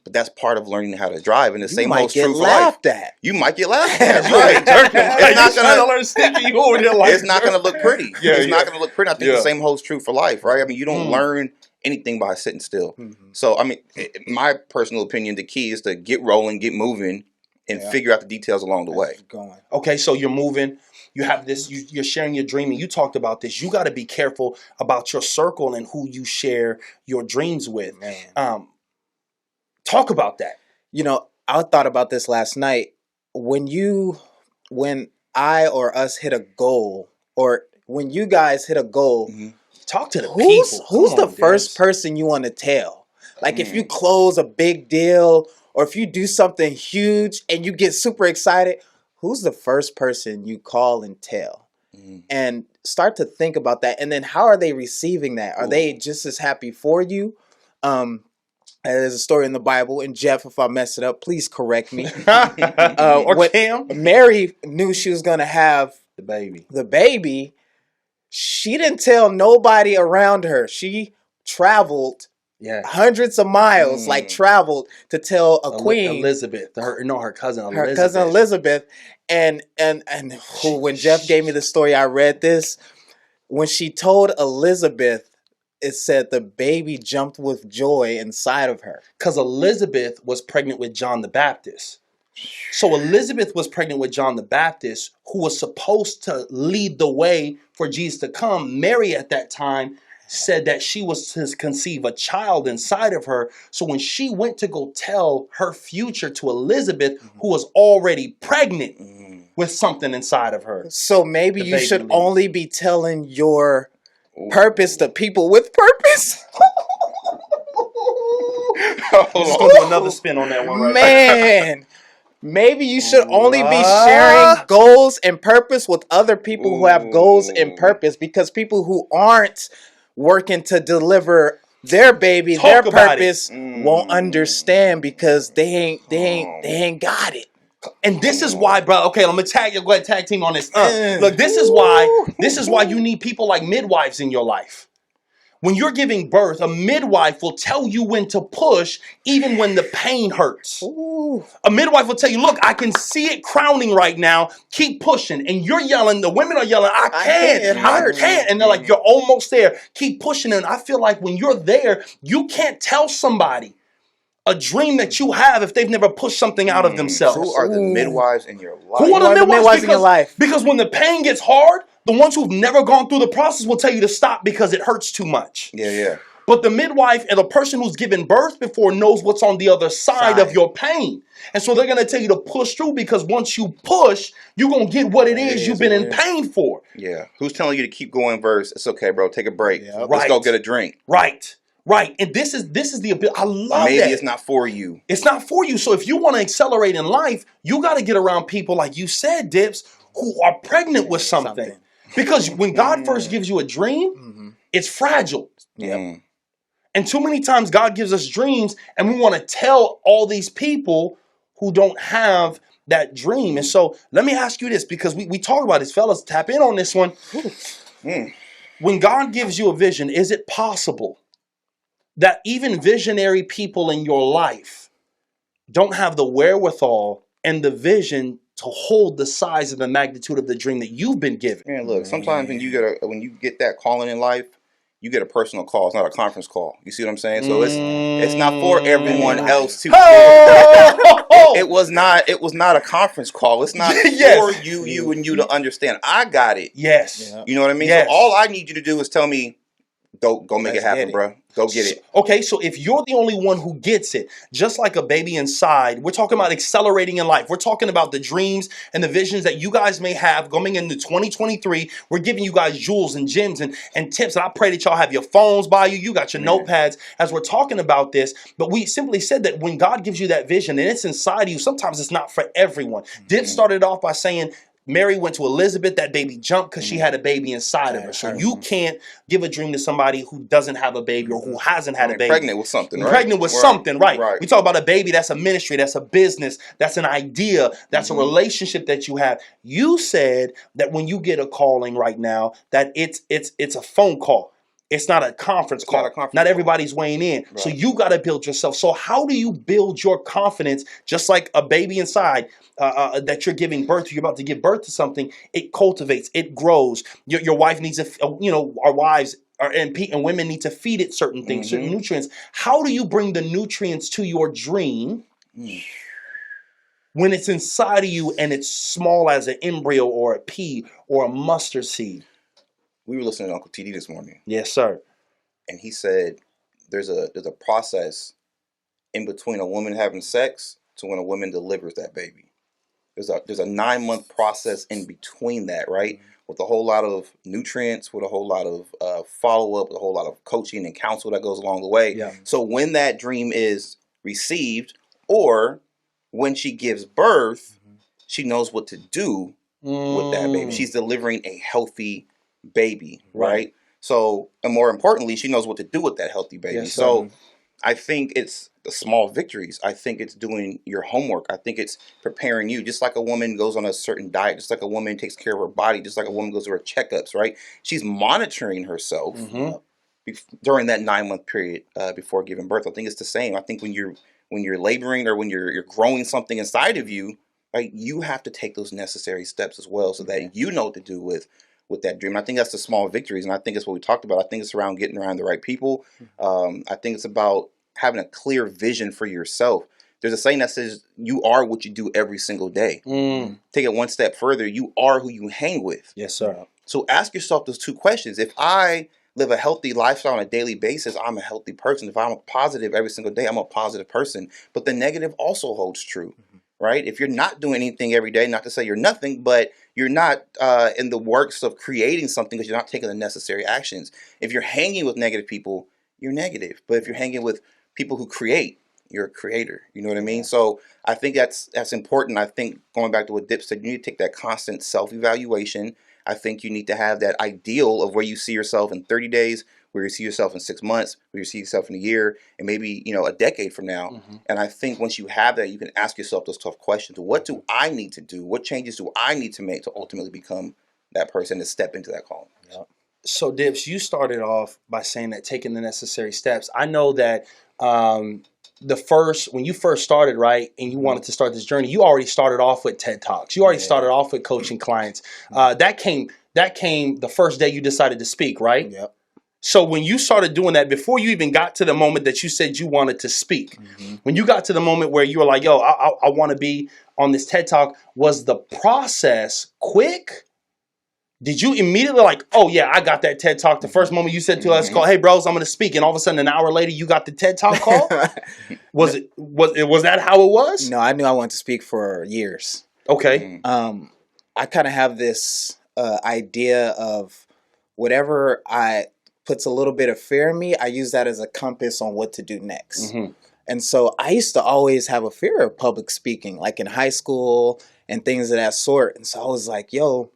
But that's part of learning how to drive. And the You same might holds get true for life. laughed at. You might get laughed at. You ain't Right? jerking. It's not trying to gonna. learn sticky. You over there like It's not going to look pretty. Yeah, It's not yeah. going to look pretty. I think Yeah. the same holds true for life, right? I mean, you don't learn anything by sitting still. So, I mean, my personal opinion, the key is to get rolling, get moving, and figure out the details along the way. Going. Okay, so you're moving. You have this. You're sharing your dream, and you talked about this. You got to be careful about your circle and who you share your dreams with. Man. Talk about that. You know, I thought about this last night. When I or us hit a goal, or when you guys hit a goal, Talk to the who's people. who's Come the on, first Debs. person you want to tell? Like if you close a big deal, or if you do something huge and you get super excited, who's the first person you call and tell? And start to think about that. And then how are they receiving that? Are they just as happy for you? There's a story in the Bible, and Jeff, if I mess it up, please correct me. Or when Cam, Mary knew she was going to have the baby. the baby, she didn't tell nobody around her. She traveled Yeah, hundreds of miles, like traveled to tell a queen, Elizabeth. Her cousin Elizabeth. her cousin Elizabeth, and who, when Jeff gave me the story, I read this. When she told Elizabeth, it said the baby jumped with joy inside of her. Because Elizabeth was pregnant with John the Baptist. So Elizabeth was pregnant with John the Baptist, who was supposed to lead the way for Jesus to come. Mary at that time said that she was to conceive a child inside of her. So when she went to go tell her future to Elizabeth, who was already pregnant with something inside of her. So maybe The you baby should leaves. only be telling your purpose to people with purpose. I'm just going to do another spin on that one right Man, maybe you should only be sharing goals and purpose with other people who have goals and purpose, because people who aren't working to deliver their baby, Talk their about it. purpose, won't understand because they ain't got it. And this is why, bro. Okay, I'm gonna tag you. Go ahead, tag team on this. Look, this is why you need people like midwives in your life. When you're giving birth, a midwife will tell you when to push, even when the pain hurts. A midwife will tell you, "Look, I can see it crowning right now. Keep pushing." And you're yelling. The women are yelling, "I can't, it can't, hurts." I can't." And they're like, "You're almost there. Keep pushing." And I feel like when you're there, you can't tell somebody a dream that you have if they've never pushed something out of themselves. Who are the midwives in your life? Who are the midwives in your life? Because when the pain gets hard, the ones who've never gone through the process will tell you to stop because it hurts too much. Yeah. But the midwife and the person who's given birth before knows what's on the other side of your pain. And so they're going to tell you to push through, because once you push, you're going to get what it is you've been in pain for. Yeah. Who's telling you to keep going verse? It's okay, bro. Take a break. Let's Right. go get a drink. Right. And this is the ability. I love Maybe that. it's not for you. It's not for you. So if you want to accelerate in life, you got to get around people like you said, Dips, who are pregnant with something. Because when God first gives you a dream, it's fragile. Yeah. And too many times God gives us dreams and we want to tell all these people who don't have that dream. And so let me ask you this, because we talk about this, fellas, tap in on this one. When God gives you a vision, is it possible that even visionary people in your life don't have the wherewithal and the vision to hold the size and the magnitude of the dream that you've been given? Man, look, sometimes when you get that calling in life, you get a personal call. It's not a conference call. You see what I'm saying? So it's not for everyone else to. It was not a conference call. It's not for you and you to understand. I got it. Yes. You know what I mean? Yes. So all I need you to do is tell me, go make Let's it happen, get it. bro. Go get it. Okay, so if you're the only one who gets it, just like a baby inside, we're talking about accelerating in life. We're talking about the dreams and the visions that you guys may have going into 2023. We're giving you guys jewels and gems and tips. And I pray that y'all have your phones by you. You got your notepads as we're talking about this. But we simply said that when God gives you that vision and it's inside of you, sometimes it's not for everyone. Dip started off by saying, Mary went to Elizabeth, that baby jumped because she had a baby inside of her. So you can't give a dream to somebody who doesn't have a baby or who hasn't had a baby. Pregnant with something, right? Pregnant with something, right. Right. We talk about a baby, that's a ministry, that's a business, that's an idea, that's a relationship that you have. You said that when you get a calling right now, that it's a phone call. It's not a conference call. Not everybody's weighing in. Right. So you got to build yourself. So how do you build your confidence? Just like a baby inside that you're giving birth to, you're about to give birth to something. It cultivates, it grows. Your wife needs our wives and women need to feed it certain things, certain nutrients. How do you bring the nutrients to your dream when it's inside of you and it's small as an embryo or a pea or a mustard seed? We were listening to Uncle TD this morning. Yes, sir. And he said there's a process in between a woman having sex to when a woman delivers that baby. There's a 9-month process in between that, right? With a whole lot of nutrients, with a whole lot of follow-up, with a whole lot of coaching and counsel that goes along the way. Yeah. So when that dream is received or when she gives birth, she knows what to do with that baby. She's delivering a healthy baby, right? So, and more importantly, she knows what to do with that healthy baby. Yes, so I think it's the small victories. I think it's doing your homework. I think it's preparing you. Just like a woman goes on a certain diet, just like a woman takes care of her body, just like a woman goes to her checkups, right? She's monitoring herself during that 9-month period before giving birth. I think it's the same. I think when you're laboring or when you're growing something inside of you, right, you have to take those necessary steps as well so that you know what to do with that dream. And I think that's the small victories. And I think that's what we talked about. I think it's around getting around the right people. I think it's about having a clear vision for yourself. There's a saying that says you are what you do every single day. Take it one step further. You are who you hang with. Yes, sir. So ask yourself those 2 questions. If I live a healthy lifestyle on a daily basis, I'm a healthy person. If I'm a positive every single day, I'm a positive person. But the negative also holds true. Right? If you're not doing anything every day, not to say you're nothing, but you're not in the works of creating something because you're not taking the necessary actions. If you're hanging with negative people, you're negative. But if you're hanging with people who create, you're a creator. You know what I mean? So I think that's important. I think going back to what Dip said, you need to take that constant self-evaluation. I think you need to have that ideal of where you see yourself in 30 days, where you see yourself in 6 months, where you see yourself in a year, and maybe, a decade from now. And I think once you have that, you can ask yourself those tough questions. What do I need to do? What changes do I need to make to ultimately become that person to step into that calling? Yep. So, Dips, you started off by saying that taking the necessary steps. I know that when you first started, right, and you wanted to start this journey, you already started off with TED Talks. You already started off with coaching clients. That came the first day you decided to speak, right? Yep. So when you started doing that, before you even got to the moment that you said you wanted to speak, when you got to the moment where you were like, yo, I want to be on this TED Talk, was the process quick? Did you immediately like, oh yeah, I got that TED Talk the first moment you said to us, call, hey bros, I'm going to speak, and all of a sudden an hour later you got the TED Talk call? Was that how it was? No, I knew I wanted to speak for years. Okay. I kind of have this idea of whatever puts a little bit of fear in me, I use that as a compass on what to do next. And so I used to always have a fear of public speaking, like in high school and things of that sort. And so I was like, yo,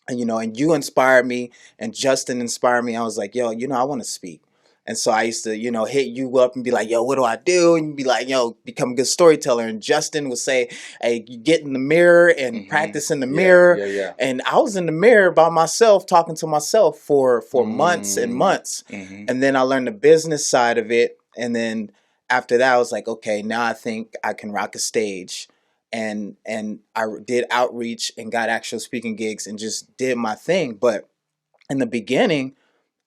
and you inspired me and Justin inspired me. I was like, yo, I want to speak. And so I used to, hit you up and be like, yo, what do I do? And you'd be like, yo, become a good storyteller. And Justin would say, hey, you get in the mirror and practice in the mirror. Yeah. And I was in the mirror by myself, talking to myself for months and months. And then I learned the business side of it. And then after that, I was like, okay, now I think I can rock a stage. And I did outreach and got actual speaking gigs and just did my thing. But in the beginning,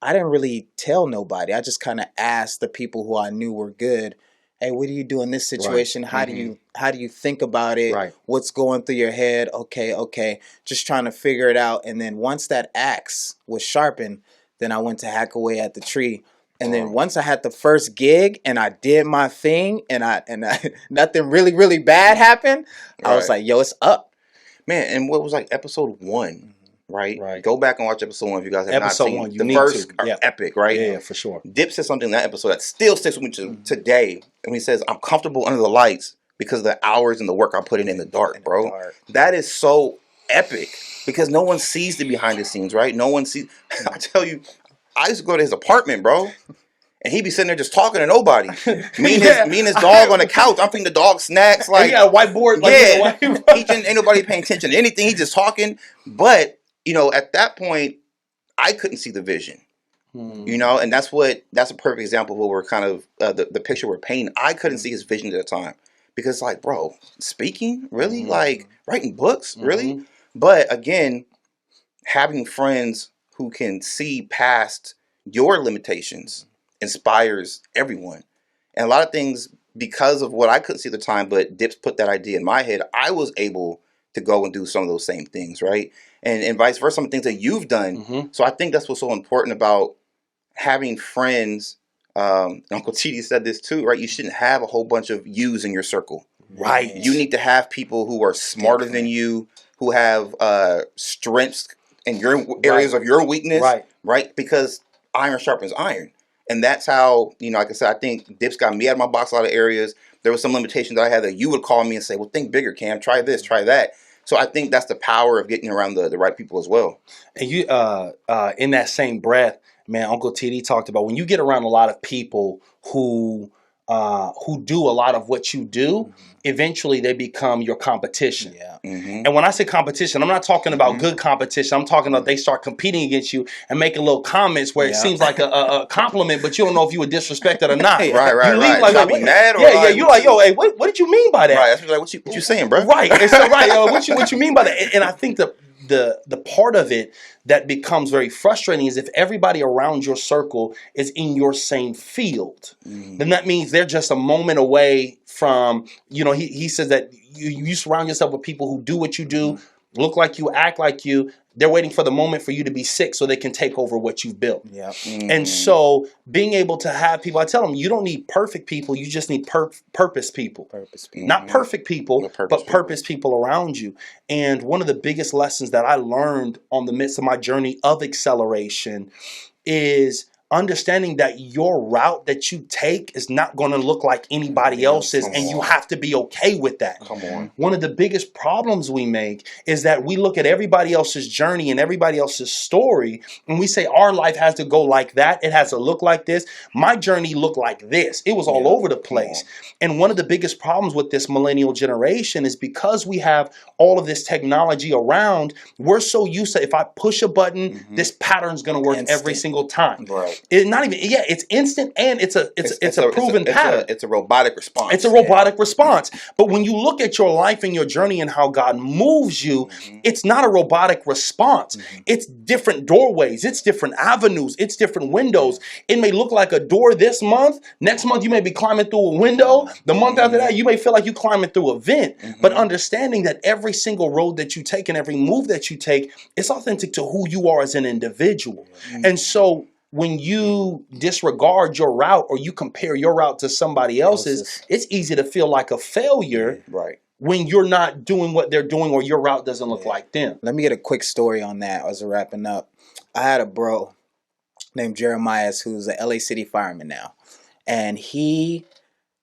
I didn't really tell nobody. I just kind of asked the people who I knew were good, hey, what do you do in this situation? Right. How do you think about it? Right. What's going through your head? Okay. Just trying to figure it out. And then once that axe was sharpened, then I went to hack away at the tree. And then once I had the first gig and I did my thing and I nothing really, really bad happened, I was like, yo, it's up. Man, and what was like episode 1? Right. Go back and watch episode 1 if you guys have not seen one. The first are epic, right? Yeah, for sure. Dip said something in that episode that still sticks with me to today. And he says, I'm comfortable under the lights because of the hours and the work I put in the dark, bro. That is so epic because no one sees the behind the scenes, right? No one sees. I tell you, I used to go to his apartment, bro. And he'd be sitting there just talking to nobody. Me and his dog on the couch. I'm feeding the dog snacks. Like, he got a whiteboard. Like, ain't nobody paying attention to anything. He's just talking. But, at that point, I couldn't see the vision. And that's a perfect example of what we're kind of, the picture we're painting. I couldn't see his vision at the time. Because, like, bro, speaking? Really? Like, writing books? Really? But, again, having friends who can see past your limitations inspires everyone. And a lot of things, because of what I couldn't see at the time, but Dips put that idea in my head, I was able to go and do some of those same things, right? And vice versa, some of the things that you've done. So I think that's what's so important about having friends. Uncle TD said this too, right? You shouldn't have a whole bunch of yous in your circle. Right. You need to have people who are smarter than you, who have strengths in your areas of your weakness, right? Because iron sharpens iron. And that's how, like I said, I think Dips got me out of my box a lot of areas. There were some limitations that I had that you would call me and say, well, think bigger, Cam. Try this, try that. So I think that's the power of getting around the right people as well. And you, in that same breath, man, Uncle TD talked about when you get around a lot of people who do a lot of what you do, eventually they become your competition. And when I say competition, I'm not talking about good competition. I'm talking about they start competing against you and making little comments where it seems like a compliment, but you don't know if you were disrespected or not. Right. You leave Like, like, be mad or you're like, yo, hey, what did you mean by that? Right. That's like, what you saying, bro? Right. And so, what you mean by that? And I think the part of it that becomes very frustrating is if everybody around your circle is in your same field, then that means they're just a moment away from, he says that you surround yourself with people who do what you do, look like you, act like you. They're waiting for the moment for you to be sick so they can take over what you've built. And so being able to have people, I tell them, you don't need perfect people. You just need purpose people. Not perfect people, but purpose people around you. And one of the biggest lessons that I learned on the midst of my journey of acceleration is understanding that your route that you take is not going to look like anybody else's, and you have to be okay with that. Come on. One of the biggest problems we make is that we look at everybody else's journey and everybody else's story, and we say our life has to go like that. It has to look like this. My journey looked like this. It was all over the place. And one of the biggest problems with this millennial generation is because we have all of this technology around, we're so used to if I push a button, this pattern's going to work every single time. Right. It's instant, and it's a proven pattern. It's a robotic response. It's a robotic response. But when you look at your life and your journey and how God moves you, it's not a robotic response. It's different doorways. It's different avenues. It's different windows. It may look like a door this month. Next month, you may be climbing through a window. The month after that, you may feel like you're climbing through a vent. But understanding that every single road that you take and every move that you take is authentic to who you are as an individual. And so when you disregard your route or you compare your route to somebody else's, it's easy to feel like a failure when you're not doing what they're doing or your route doesn't look like them. Let me get a quick story on that as we're wrapping up. I had a bro named Jeremiah who's a LA City fireman now. And he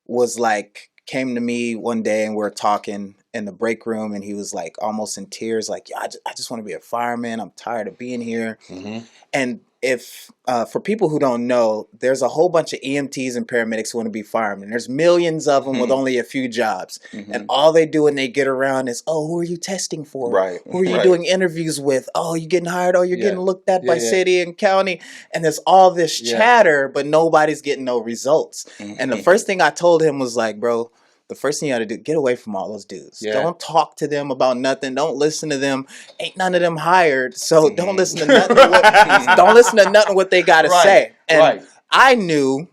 was like, came to me one day and we were talking in the break room and he was like almost in tears, like, yeah, I just want to be a fireman. I'm tired of being here. And if for people who don't know, there's a whole bunch of EMTs and paramedics who want to be firemen. There's millions of them with only a few jobs. And all they do when they get around is, oh, who are you testing for? Who are you doing interviews with? Oh, you getting hired? Oh, you're getting looked at by city and county. And there's all this chatter, but nobody's getting no results. And the first thing I told him was like, bro, the first thing you got to do, get away from all those dudes. Don't talk to them about nothing. Don't listen to them. Ain't none of them hired. So don't listen to nothing. Don't listen to nothing what they got to say. And I knew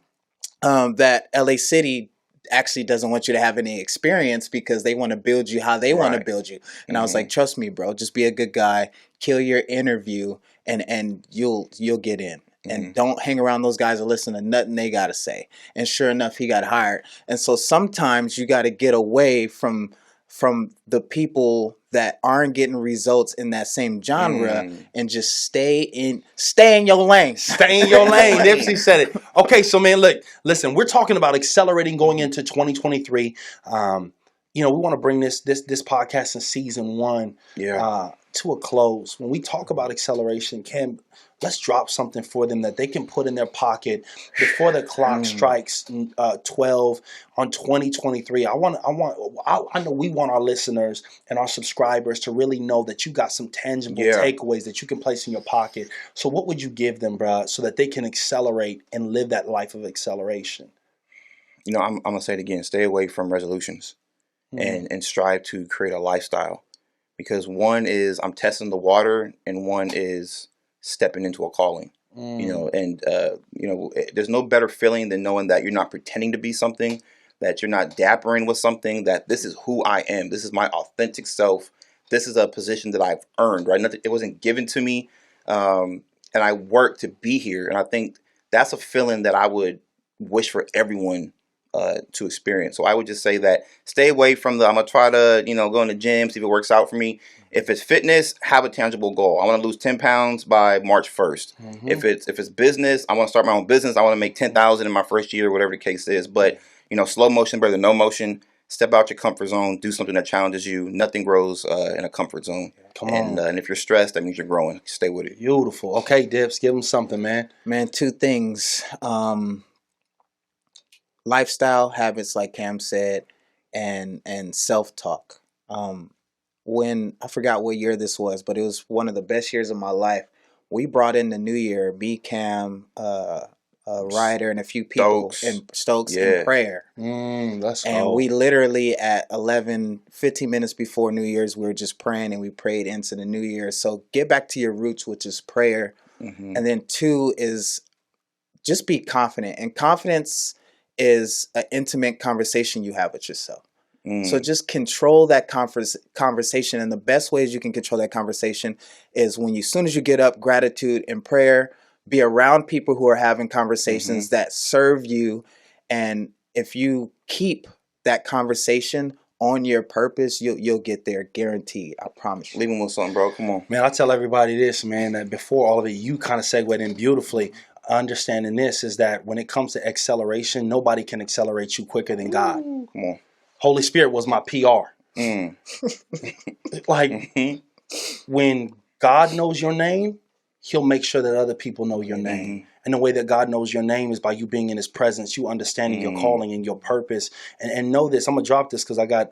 that LA City actually doesn't want you to have any experience because they want to build you how they want to build you. And I was like, trust me, bro, just be a good guy, kill your interview, and you'll get in. And don't hang around those guys or listen to nothing they got to say. And sure enough, he got hired. And so sometimes you got to get away from the people that aren't getting results in that same genre and just stay in your lane. Stay in your lane. Nipsey said it. Okay, so man, listen, we're talking about accelerating going into 2023. we want to bring this podcast in season 1 to a close. When we talk about acceleration, Cam, let's drop something for them that they can put in their pocket before the clock strikes 12 on 2023. I know we want our listeners and our subscribers to really know that you got some tangible takeaways that you can place in your pocket. So what would you give them, bro, so that they can accelerate and live that life of acceleration? I'm going to say it again. Stay away from resolutions and strive to create a lifestyle. Because one is I'm testing the water and one is stepping into a calling. There's no better feeling than knowing that you're not pretending to be something, that you're not dappering with something, that this is who I am. This is my authentic self. This is a position that I've earned, right? It wasn't given to me. And I worked to be here. And I think that's a feeling that I would wish for everyone to experience. So I would just say that stay away from I'm going to try to, go in the gym, see if it works out for me. If it's fitness, have a tangible goal. I want to lose 10 pounds by March 1st. If it's business, I want to start my own business. I want to make 10,000 in my first year, whatever the case is. But, slow motion better than no motion. Step out your comfort zone. Do something that challenges you. Nothing grows in a comfort zone. Come on. And if you're stressed, that means you're growing. Stay with it. Beautiful. Okay, Dips, give them something, man. Man, 2 things. Lifestyle habits, like Cam said, and self-talk. When I forgot what year this was, but it was one of the best years of my life. We brought in the new year, me, Cam, Ryder, and a few people in Stokes in prayer. We literally at 15 minutes before New Year's, we were just praying and we prayed into the new year. So get back to your roots, which is prayer. And then 2 is just be confident. And confidence is an intimate conversation you have with yourself. So just control that conversation. And the best ways you can control that conversation is when as soon as you get up, gratitude and prayer, be around people who are having conversations that serve you. And if you keep that conversation on your purpose, you'll get there, guaranteed. I promise you. Leave them with something, bro. Come on. Man, I tell everybody this, man, that before all of it, you kind of segued in beautifully. Understanding this is that when it comes to acceleration, nobody can accelerate you quicker than God. Come on. Holy Spirit was my PR. When God knows your name, he'll make sure that other people know your name. And the way that God knows your name is by you being in his presence, you understanding your calling and your purpose. And know this, I'm going to drop this because I got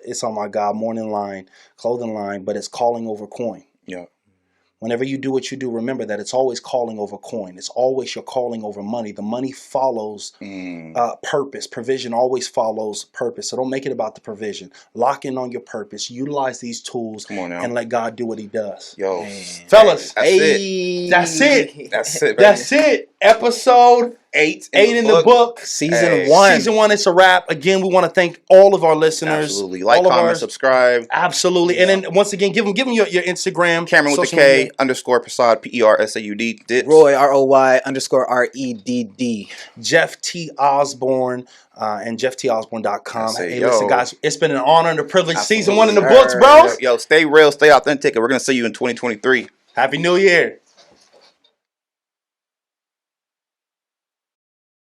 it's on my God Morning line, clothing line, but it's calling over coin. Yeah. Whenever you do what you do, remember that it's always calling over coin. It's always your calling over money. The money follows purpose. Provision always follows purpose. So don't make it about the provision. Lock in on your purpose. Utilize these tools and let God do what he does. Yo. Fellas. That's it. That's it. That's it, baby. That's it. Episode 8 in the book. Season 1. Season 1, it's a wrap. Again, we want to thank all of our listeners. Absolutely. Like, comment, subscribe. Absolutely. Yeah. And then once again, give them your Instagram. Cameron with the K _ Prasad, PERSAUD. Dips. Roy, ROY_REDD. Jeff T. Osborne and JeffTOsborne.com. Hey, listen, guys, it's been an honor and a privilege. Absolutely. Season 1 in the books, bro. Yo, stay real, stay authentic, and we're going to see you in 2023. Happy New Year.